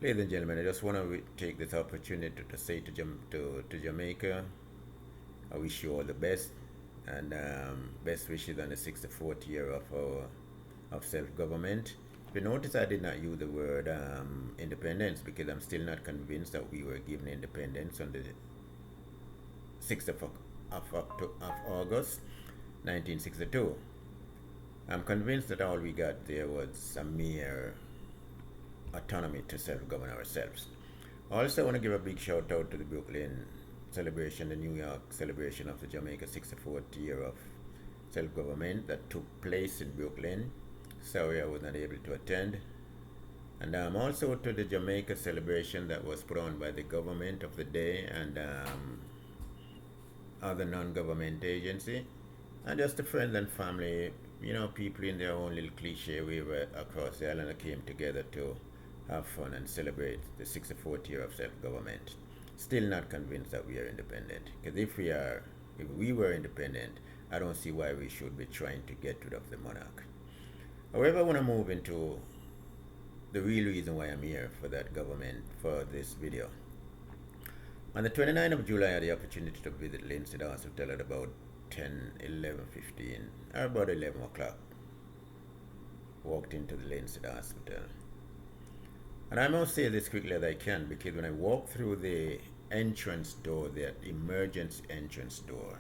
Ladies and gentlemen, I just want to take this opportunity to say to Jamaica, I wish you all the best and best wishes on the 64th year of our of self-government. If you notice, I did not use the word independence because I'm still not convinced that we were given independence on the 6th of August 1962. I'm convinced that all we got there was a mere autonomy to self-govern ourselves. Also, I want to give a big shout out to the Brooklyn celebration, the New York celebration of the Jamaica 64th year of self-government that took place in Brooklyn. Sorry I was not able to attend. And also to the Jamaica celebration that was put on by the government of the day and other non-government agency. And just the friends and family, people in their own little cliche way across the island came together to have fun and celebrate the 64th year of self-government. Still not convinced that we are independent. Because if we were independent, I don't see why we should be trying to get rid of the monarch. However, I want to move into the real reason why I'm here for this video. On the 29th of July, I had the opportunity to visit Linstead Hospital at about 10, 11, 15, or about 11 o'clock. Walked into the Linstead Hospital. And I must say this quickly as I can, because when I walked through the entrance door, the emergency entrance door,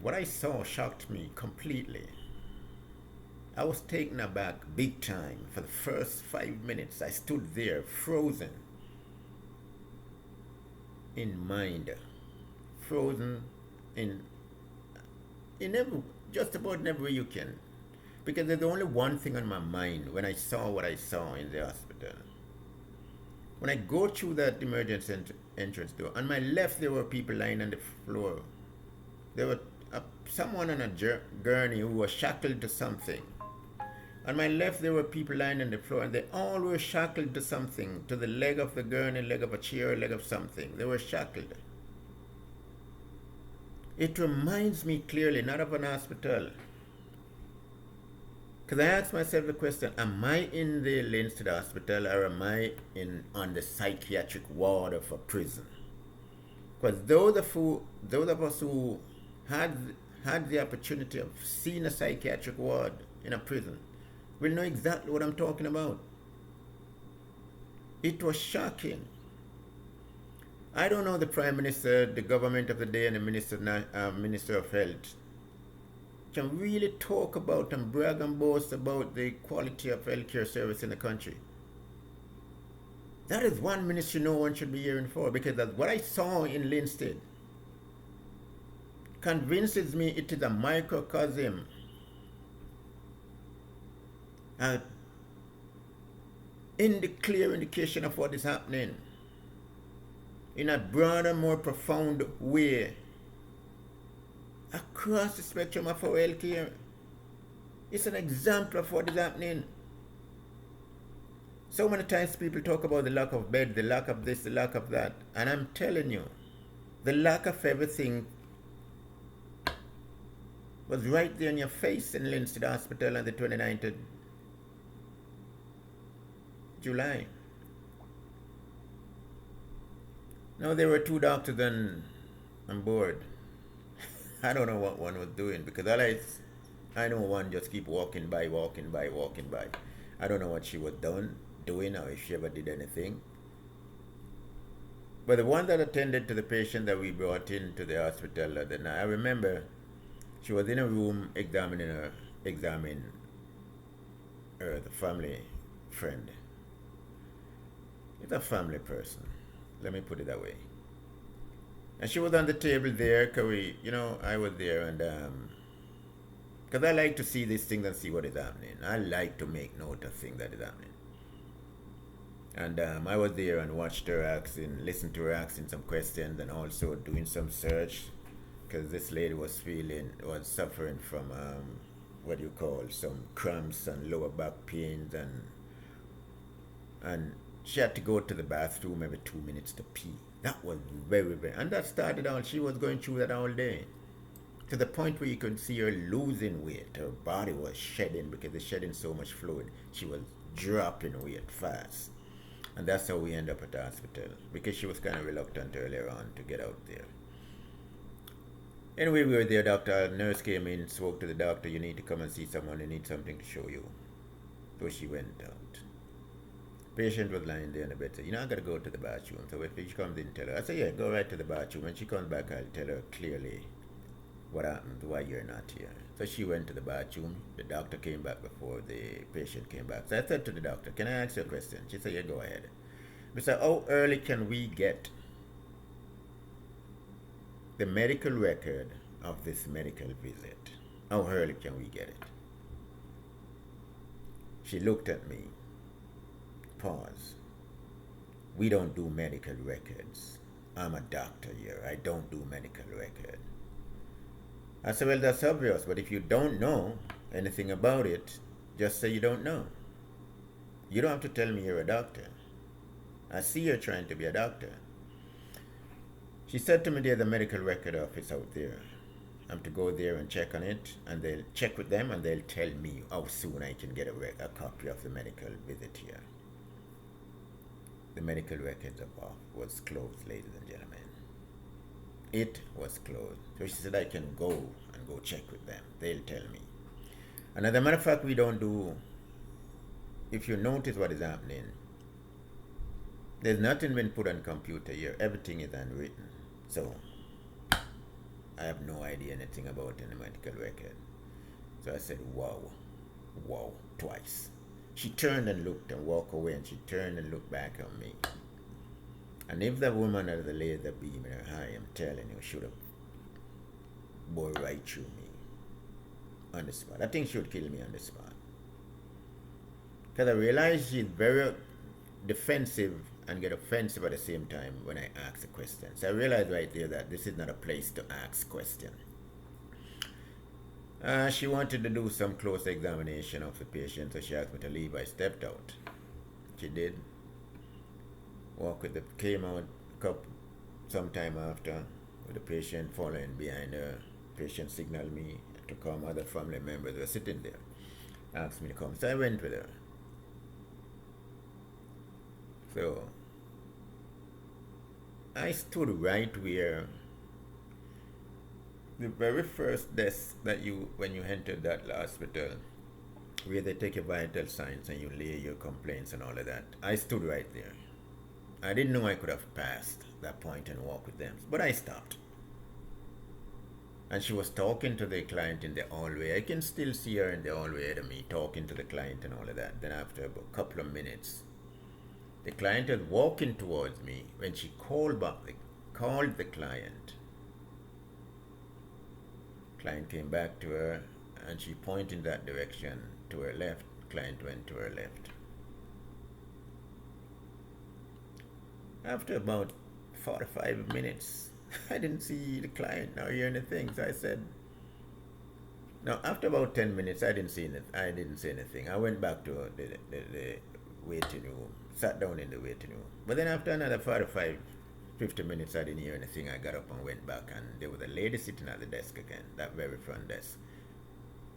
what I saw shocked me completely. I was taken aback big time. For the first 5 minutes, I stood there frozen in mind, frozen in just about every way you can. Because there's only one thing on my mind when I saw what I saw in the hospital. When I go through that emergency entrance door, on my left there were people lying on the floor. There were someone on a gurney who was shackled to something. On my left there were people lying on the floor, and they all were shackled to something, to the leg of the gurney, leg of a chair, leg of something. They were shackled. It reminds me clearly not of an hospital. Because I asked myself the question, am I in the Linstead Hospital or am I on the psychiatric ward of a prison? Because those of us who had the opportunity of seeing a psychiatric ward in a prison will know exactly what I'm talking about. It was shocking. I don't know the Prime Minister, the government of the day, and the Minister of Health can really talk about and brag and boast about the quality of healthcare service in the country. That is one ministry no one should be hearing for, because that's what I saw in Linstead convinces me it is a microcosm, in the clear indication of what is happening in a broader, more profound way across the spectrum of our healthcare. It's an example of what is happening. So many times people talk about the lack of bed, the lack of this, the lack of that, and I'm telling you, the lack of everything was right there in your face in Linstead Hospital on the 29th of July. Now there were two doctors on board. I don't know what one was doing, because I know one just keep walking by. I don't know what she was doing or if she ever did anything. But the one that attended to the patient that we brought into the hospital that night, I remember she was in a room examining her, the family friend. It's a family person. Let me put it that way. And she was on the table there, cause I was there, and because I like to see these things and see what is happening. I like to make note of things that is happening. And I was there and watched her listened to her asking some questions, and also doing some search, because this lady was suffering from some cramps and lower back pains, and she had to go to the bathroom every 2 minutes to pee. That was very, very, and that started out, she was going through that all day. to the point where you could see her losing weight. Her body was shedding because it's shedding so much fluid. She was dropping weight fast. And that's how we end up at the hospital, because she was kind of reluctant earlier on to get out there. Anyway, we were there. Nurse came in, spoke to the doctor. You need to come and see someone. They need something to show you. So she went out. Patient was lying there in the bed. Said, I got to go to the bathroom. So if she comes in, tell her. I said, yeah, go right to the bathroom. When she comes back, I'll tell her clearly what happened, why you're not here. So she went to the bathroom. The doctor came back before the patient came back. So I said to the doctor, can I ask you a question? She said, yeah, go ahead. I said, how early can we get the medical record of this medical visit? How early can we get it? She looked at me. Pause. We don't do medical records. I'm a doctor here. I don't do medical record. I said, well, that's obvious, but if you don't know anything about it, just say you don't know. You don't have to tell me you're a doctor. I see you're trying to be a doctor. She said to me, there's a medical record office out there. I'm to go there and check on it, and they'll check with them, and they'll tell me how soon I can get a copy of the medical visit here. The medical records was closed, ladies and gentlemen. It was closed. So she said I can go and go check with them. They'll tell me. And as a matter of fact, we don't do, if you notice what is happening, there's nothing been put on computer here. Everything is handwritten. So I have no idea anything about any medical record. So I said, wow, twice. She turned and looked and walked away, and she turned and looked back on me. And if the woman had the laser beam in her eye, I'm telling you, should have bored right through me on the spot. I think she would kill me on the spot. Because I realized she's very defensive and get offensive at the same time when I ask a question. So I realized right there that this is not a place to ask questions. She wanted to do some close examination of the patient, so she asked me to leave. I stepped out. She did. Came out sometime after with the patient following behind her. Patient signaled me to come. Other family members were sitting there. Asked me to come. So I went with her. So I stood right where the very first desk that when you entered that hospital, where they take your vital signs and you lay your complaints and all of that. I stood right there. I didn't know I could have passed that point and walked with them, but I stopped. And she was talking to the client in the hallway. I can still see her in the hallway ahead of me, talking to the client and all of that. Then after a couple of minutes, the client was walking towards me. When she called the client. Client came back to her, and she pointed in that direction to her left. Client went to her left. After about 45 minutes, I didn't see the client nor hear anything. So I said, no, after about 10 minutes, I didn't say anything. I went back to the waiting room, sat down in the waiting room. But then after another 50 minutes, I didn't hear anything. I got up and went back, and there was a lady sitting at the desk again, that very front desk.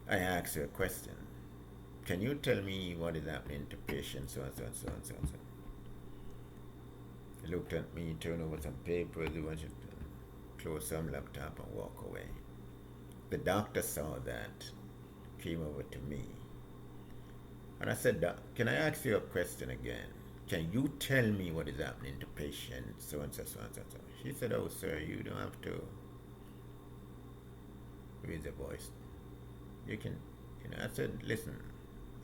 I asked her a question. Can you tell me what is happening to patients, so and so and so and so and so? He looked at me, turned over some papers, he wanted to close some laptop and walk away. The doctor saw that, came over to me. And I said, can I ask you a question again? Can you tell me what is happening to patients, so and so, so and so, so? She said, oh, sir, you don't have to raise your voice. You can, I said, listen,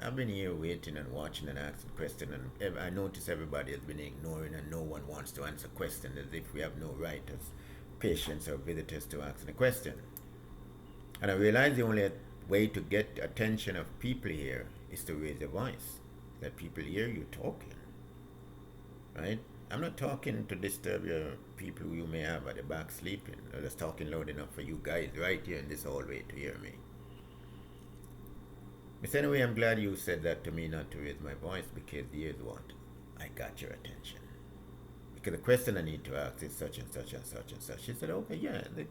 I've been here waiting and watching and asking questions, and I notice everybody has been ignoring, and no one wants to answer questions, as if we have no right as patients or visitors to ask a question. And I realized the only way to get attention of people here is to raise your voice, let people hear you talking, right? I'm not talking to disturb your people who you may have at the back sleeping. I'm just talking loud enough for you guys right here in this hallway to hear me. But anyway, I'm glad you said that to me, not to raise my voice, because here's what, I got your attention. because the question I need to ask is such and such and such and such. She said, okay, yeah, the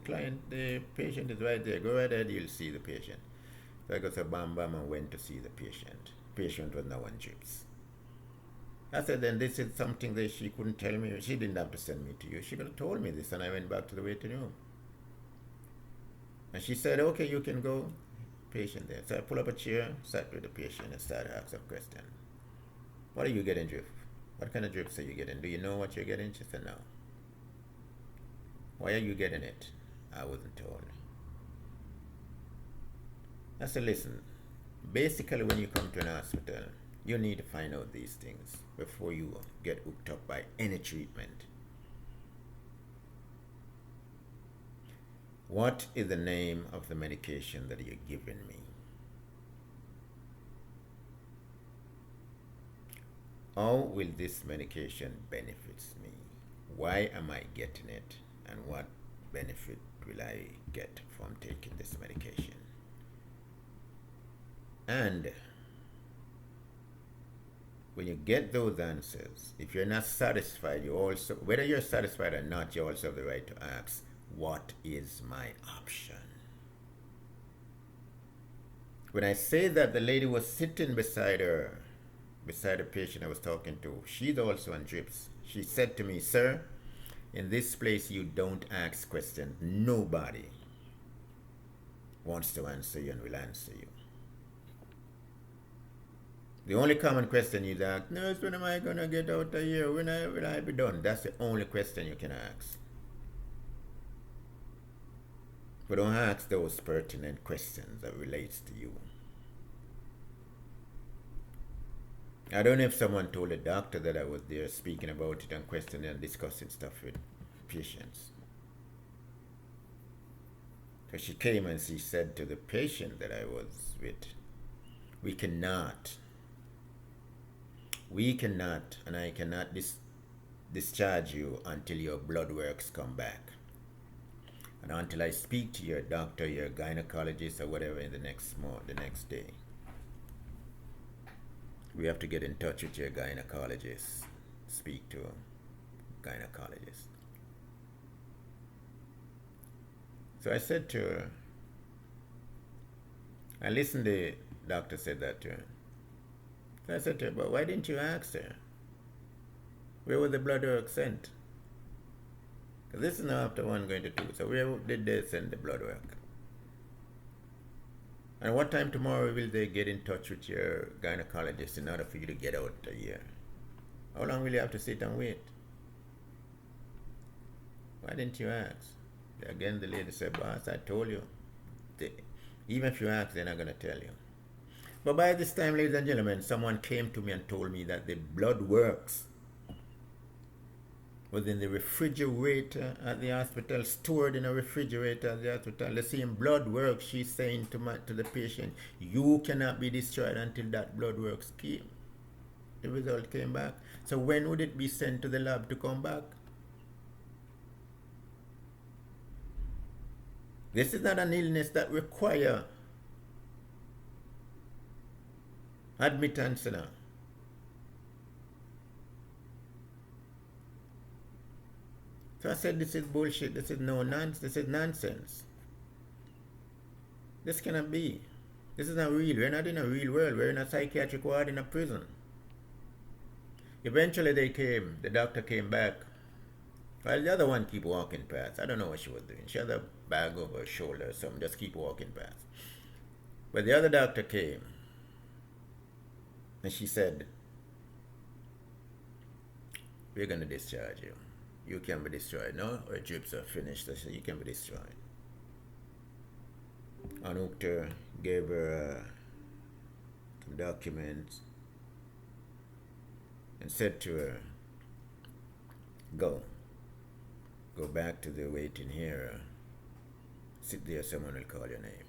patient is right there. Go right ahead, you'll see the patient. So I go to bam bam and went to see the patient. Patient was now on drips. I said, then this is something that she couldn't tell me. She didn't have to send me to you. She could have told me this, and I went back to the waiting room. And she said, okay, you can go. Patient there. So I pull up a chair, sat with the patient, and started asking a question. What are you getting drip? What kind of drips are you getting? Do you know what you're getting? She said, no. Why are you getting it? I wasn't told. I said, listen, basically when you come to an hospital, you need to find out these things before you get hooked up by any treatment. What is the name of the medication that you're giving me? How will this medication benefit me? Why am I getting it? And what benefit will I get from taking this medication? And when you get those answers, if you're not satisfied, you also, whether you're satisfied or not, you also have the right to ask, what is my option? When I say that, the lady was sitting beside the patient I was talking to, she's also on drips. She said to me, sir, in this place you don't ask questions. Nobody wants to answer you and will answer you. The only common question you ask, nurse, when am I going to get out of here? When will I be done? That's the only question you can ask. But don't ask those pertinent questions that relates to you. I don't know if someone told a doctor that I was there speaking about it and questioning and discussing stuff with patients. So she came and she said to the patient that I was with, we cannot, and I cannot discharge you until your blood works come back. And until I speak to your doctor, your gynecologist, or whatever in the next day. We have to get in touch with your gynecologist. Speak to a gynecologist. So I said to her, I listened, the doctor said that to her. So I said to her, but why didn't you ask her? Where was the blood work sent? Because this is now after 1 going to 2. So where did they send the blood work? And what time tomorrow will they get in touch with your gynecologist in order for you to get out a year? How long will you have to sit and wait? Why didn't you ask? Again, the lady said, boss, I told you. Even if you ask, they're not going to tell you. But by this time, ladies and gentlemen, someone came to me and told me that the blood works was in the refrigerator at the hospital, stored in a refrigerator at the hospital. The same blood works, she's saying to the patient, you cannot be destroyed until that blood works came. The result came back. So when would it be sent to the lab to come back? This is not an illness that requires admittance now. So I said, this is bullshit. This is this is nonsense. This cannot be. This is not real. We're not in a real world. We're in a psychiatric ward in a prison. Eventually they came. The doctor came back. While the other one keep walking past. I don't know what she was doing. She had a bag over her shoulder or something. Just keep walking past. But the other doctor came. And she said, we're going to discharge you. You can be destroyed. No, her drips are finished. I said, you can be destroyed. Unhooked her, gave her some documents, and said to her, go back to the waiting here. Sit there, someone will call your name.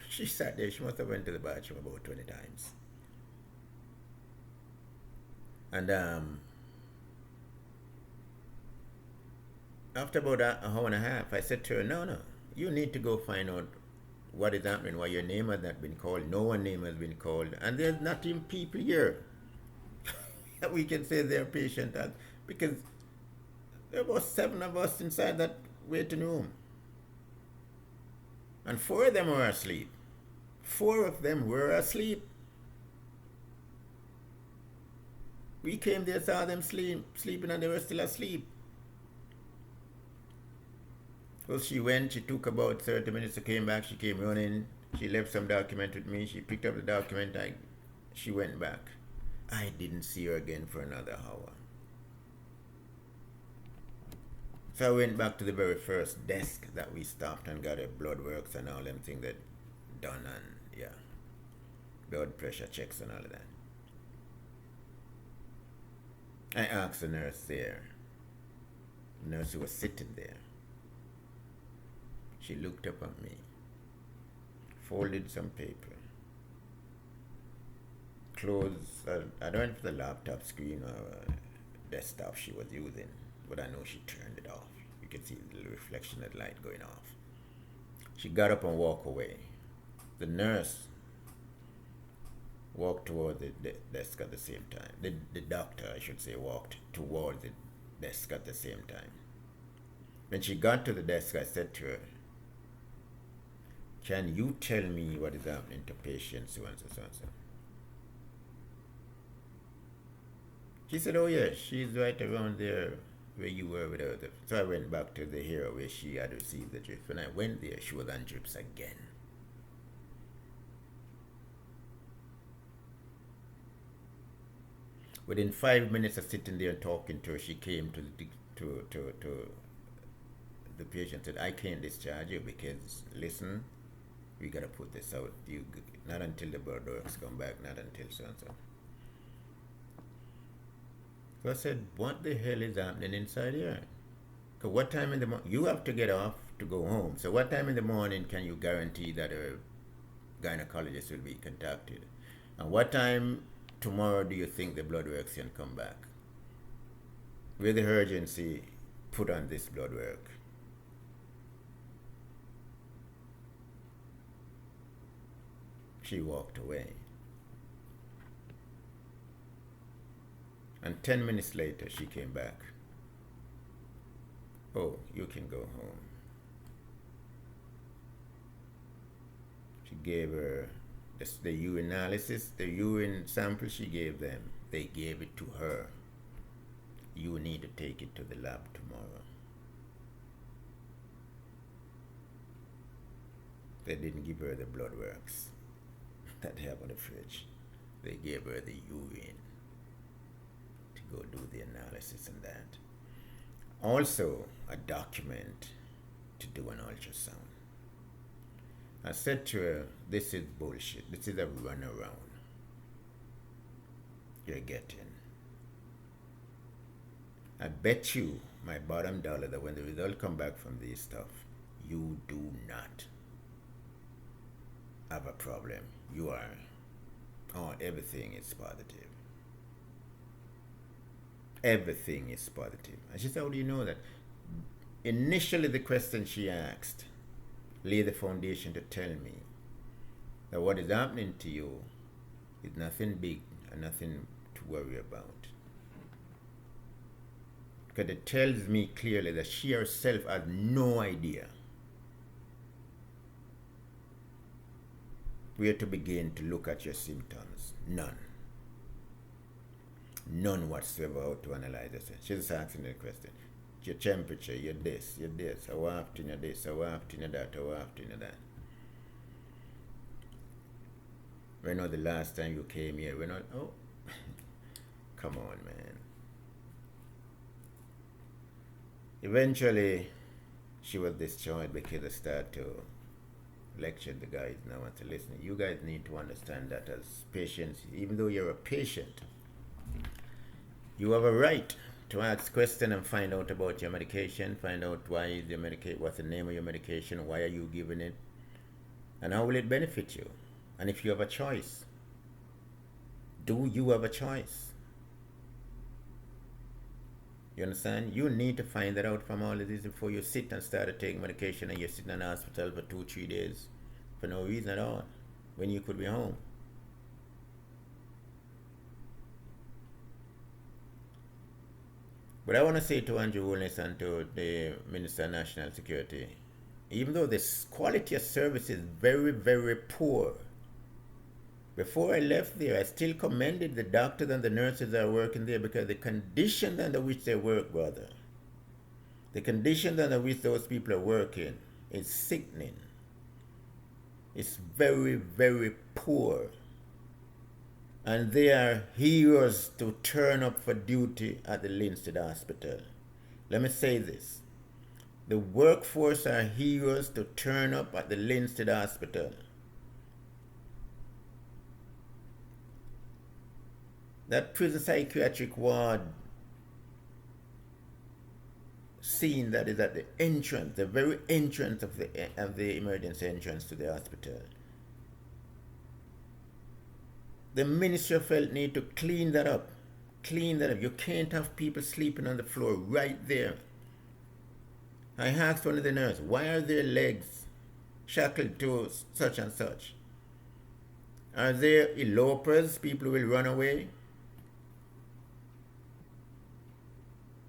She sat there. She must have went to the bathroom about 20 times. And after about an hour and a half, I said to her, no, you need to go find out what is happening, why your name has not been called. No one's name has been called. And there's not even people here that we can say they're patient at, because There were 7 of us inside that waiting room. And 4 of them were asleep. 4 of them were asleep. We came there, saw them sleeping, and they were still asleep. Well, she went, she took about 30 minutes, she came back, she came running, she left some document with me, she picked up the document, she went back. I didn't see her again for another hour. So I went back to the very first desk that we stopped and got her blood works and all them things that done, and yeah, blood pressure checks and all of that. I asked the nurse there, the nurse who was sitting there. She looked up at me, folded some paper, closed, I don't know if the laptop screen or desktop she was using, but I know she turned it off. You can see the reflection of light going off. She got up and walked away. The nurse walked toward the desk at the same time. The doctor, I should say, walked toward the desk at the same time. When she got to the desk, I said to her, "Can you tell me what is happening to patient so-and-so, so-and-so?" She said, "Oh yeah, she's right around there where you were with her." So I went back to the area where she had received the drips. When I went there, she was on drips again. Within 5 minutes of sitting there and talking to her, she came to the patient and said, "I can't discharge you because, listen, we gotta put this out. You not until the blood works come back, not until so and so." So I said, "What the hell is happening inside here? Because what time in the morning, you have to get off to go home. So what time in the morning can you guarantee that a gynecologist will be contacted? And what time tomorrow do you think the blood works can come back? With the urgency put on this blood work." She walked away. And 10 minutes later, she came back. "Oh, you can go home." She gave her the urine analysis, the urine sample she gave them. They gave it to her. "You need to take it to the lab tomorrow." They didn't give her the blood works that they have on the fridge. They gave her the urine to go do the analysis and that. Also, a document to do an ultrasound. I said to her, "This is bullshit. This is a runaround you're getting. I bet you my bottom dollar that when the result come back from this stuff, you do not have a problem. You are, oh, everything is positive. Everything is positive." And she said, "How do you know that?" Initially, the question she asked laid the foundation to tell me that what is happening to you is nothing big and nothing to worry about. Because it tells me clearly that she herself has no idea where to begin to look at your symptoms. None. None whatsoever how to analyze it. She's just asking the question. Your temperature, your this, how often you're this, how often you're that, how often you're that. When was the last time you came here? Oh, come on, man. Eventually, she was discharged because I started to lecture the guys now and to listen. You guys need to understand that as patients, even though you're a patient, you have a right to ask questions and find out about your medication, find out why is your medication, what's the name of your medication, why are you giving it, and how will it benefit you? And if you have a choice, do you have a choice? You understand? You need to find that out from all of this before you sit and start to take medication and you're sitting in the hospital for 2-3 days for no reason at all, when you could be home. But But I want to say to Andrew Holness and to the Minister of National Security, even though the quality of service is very, very poor, before I left there, I still commended the doctors and the nurses that are working there, because the conditions under which they work, brother, the conditions under which those people are working is sickening. It's very, very poor. And they are heroes to turn up for duty at the Linstead Hospital. Let me say this. The workforce are heroes to turn up at the Linstead Hospital. That prison psychiatric ward scene that is at the entrance, the very entrance of the emergency entrance to the hospital. The Ministry of Health need to clean that up. Clean that up. You can't have people sleeping on the floor right there. I asked one of the nurses, why are their legs shackled to such and such? Are there elopers, people who will run away?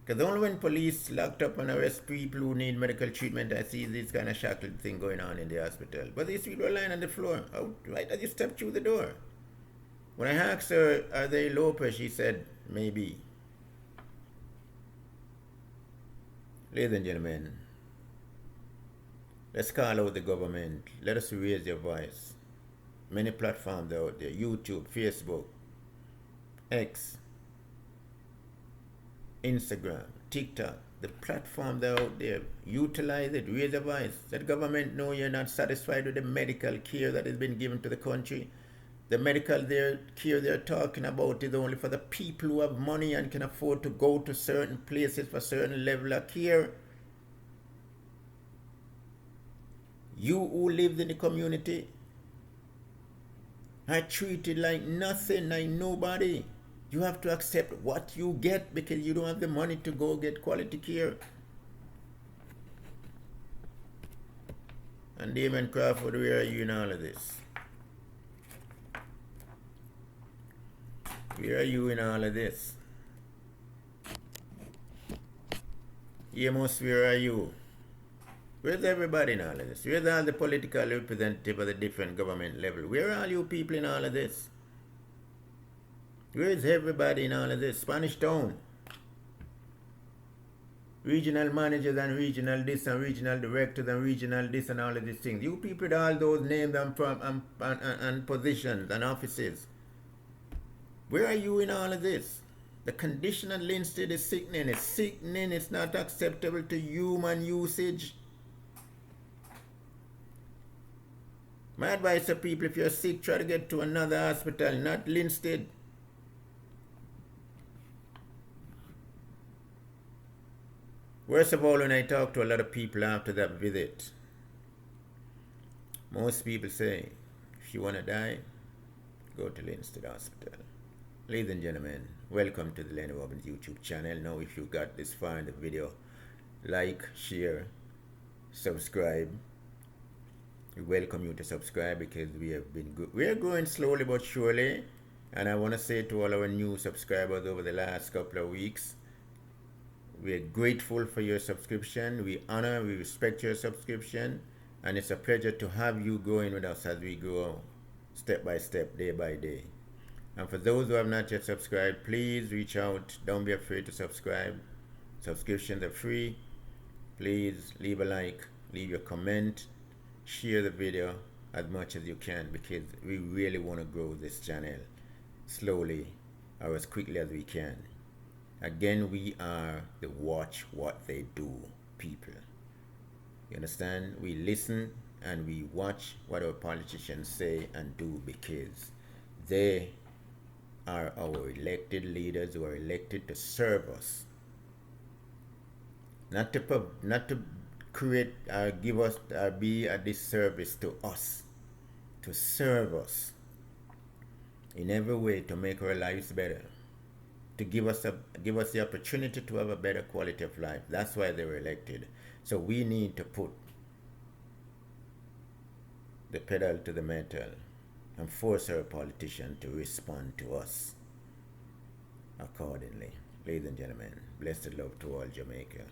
Because only when police locked up and arrest people who need medical treatment, I see this kind of shackled thing going on in the hospital. But these people are lying on the floor, right as you step through the door. When I asked her, are they elopers, she said, maybe. Ladies and gentlemen, let's call out the government. Let us raise your voice. Many platforms out there, YouTube, Facebook, X, Instagram, TikTok, the platforms out there. Utilize it, raise your voice. Let government know you're not satisfied with the medical care that has been given to the country. The medical care they're talking about is only for the people who have money and can afford to go to certain places for certain level of care. You who live in the community are treated like nothing, like nobody. You have to accept what you get because you don't have the money to go get quality care. And Damon Crawford, where are you in all of this? Where are you in all of this? Amos, where are you? Where's everybody in all of this? Where's all the political representatives of the different government level? Where are all you people in all of this? Where is everybody in all of this? Spanish Town. Regional managers and regional this and regional directors and regional this and all of these things. You people with all those names and positions and offices. Where are you in all of this? The condition at Linstead is sickening. It's sickening. It's not acceptable to human usage. My advice to people, if you're sick, try to get to another hospital, not Linstead. Worst of all, when I talk to a lot of people after that visit, most people say, if you want to die, go to Linstead Hospital. Ladies and gentlemen, welcome to the Lennie Robbins YouTube channel. Now, if you got this far in the video, like, share, subscribe. We welcome you to subscribe because we have been good. We are growing slowly but surely, and I want to say to all our new subscribers over the last couple of weeks, we are grateful for your subscription. We honor, we respect your subscription, and it's a pleasure to have you growing with us as we grow step by step, day by day. And for those who have not yet subscribed, please reach out. Don't be afraid to subscribe. Subscriptions are free. Please leave a like, leave your comment, share the video as much as you can, because we really want to grow this channel slowly or as quickly as we can. Again, we are the watch what they do people. You understand? We listen and we watch what our politicians say and do because they are our elected leaders who are elected to serve us. Not to create or give us or be a disservice to us. To serve us in every way to make our lives better. To give us the opportunity to have a better quality of life. That's why they were elected. So we need to put the pedal to the metal and force our politicians to respond to us accordingly. Ladies and gentlemen, blessed love to all Jamaica.